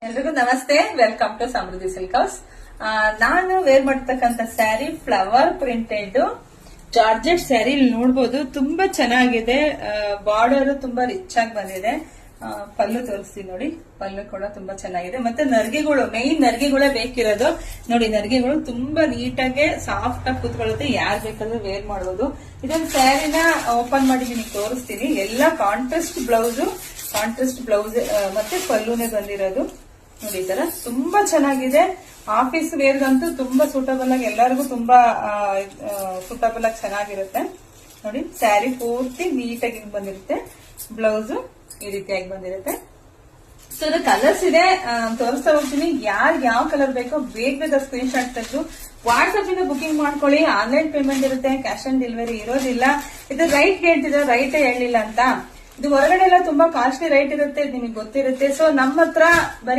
ಎಲ್ರಿಗೂ ನಮಸ್ತೆ. Welcome to Samruddhi Silk House. ನಾನು ವೇರ್ ಮಾಡ್ತಕ್ಕಂಥ sari flower printed georgette sari ನೋಡಬಹುದು. ತುಂಬಾ ಚೆನ್ನಾಗಿದೆ. ಬಾರ್ಡರ್ ತುಂಬಾ ರಿಚ್ ಆಗಿ ಬಂದಿದೆ. ಪಲ್ಲು ತೋರಿಸ್ತೀನಿ ನೋಡಿ. ಪಲ್ಲು ಕೂಡ ತುಂಬಾ ಚೆನ್ನಾಗಿದೆ. ಮತ್ತೆ ನರ್ಗೆಗಳು, ಮೇನ್ ನರ್ಗೆಗಳೇ ಬೇಕಿರೋದು ನೋಡಿ. ನರ್ಗೆಗಳು ತುಂಬಾ ನೀಟಾಗಿ ಸಾಫ್ಟ್ ಆಗಿ ಕೂತ್ಕೊಳ್ಳುತ್ತೆ. ಯಾರು ಬೇಕಾದ್ರೂ ವೇರ್ ಮಾಡಬಹುದು. ಇದೊಂದು ಸ್ಯಾರಿನ ಓಪನ್ ಮಾಡಿದೀನಿ, ತೋರಿಸ್ತೀನಿ. ಎಲ್ಲ ಕಾಂಟ್ರಾಸ್ಟ್ ಬ್ಲೌಸ್ ಮತ್ತೆ ಪಲ್ಲುನೇ ಬಂದಿರೋದು ನೋಡಿ. ಈ ತರ ತುಂಬಾ ಚೆನ್ನಾಗಿದೆ. ಆಫೀಸ್ ವೇರ್ಗಂತೂ ತುಂಬಾ ಸೂಟಬಲ್ ಆಗಿ, ಎಲ್ಲರಿಗೂ ತುಂಬಾ ಸೂಟಬಲ್ ಆಗಿ ಚೆನ್ನಾಗಿರುತ್ತೆ ನೋಡಿ. ಸ್ಯಾರಿ ಪೂರ್ತಿ ನೀಟಾಗಿ ಬಂದಿರುತ್ತೆ. ಬ್ಲೌಸ್ ಈ ರೀತಿಯಾಗಿ ಬಂದಿರುತ್ತೆ. ಸೊ ಅದು ಕಲರ್ಸ್ ಇದೆ, ತೋರಿಸ್ತಾ ಹೋಗ್ತೀನಿ. ಯಾರಿಗೆ ಯಾವ ಕಲರ್ ಬೇಕೋ ಬೇಗ ಸ್ಕ್ರೀನ್ ಶಾಟ್ ತೆಗೆದು ವಾಟ್ಸ್ಆಪ್ ಇಂದ ಬುಕಿಂಗ್ ಮಾಡ್ಕೊಳ್ಳಿ. ಆನ್ಲೈನ್ ಪೇಮೆಂಟ್ ಇರುತ್ತೆ, ಕ್ಯಾಶ್ ಆನ್ ಡೆಲಿವರಿ ಇರೋದಿಲ್ಲ. ಇದು ರೈಟ್ ಹೇಳ್ತಿದ್ರೆ ರೈಟೇ ಹೇಳಿಲ್ಲ ಅಂತ. ಇದು ಹೊರಗಡೆ ಎಲ್ಲ ತುಂಬಾ ಕಾಸ್ಟ್ಲಿ ರೈಟ್ ಇರುತ್ತೆ, ನಿಮಗೆ ಗೊತ್ತಿರುತ್ತೆ. ಸೊ ನಮ್ಮ ಹತ್ರ ಬರೀ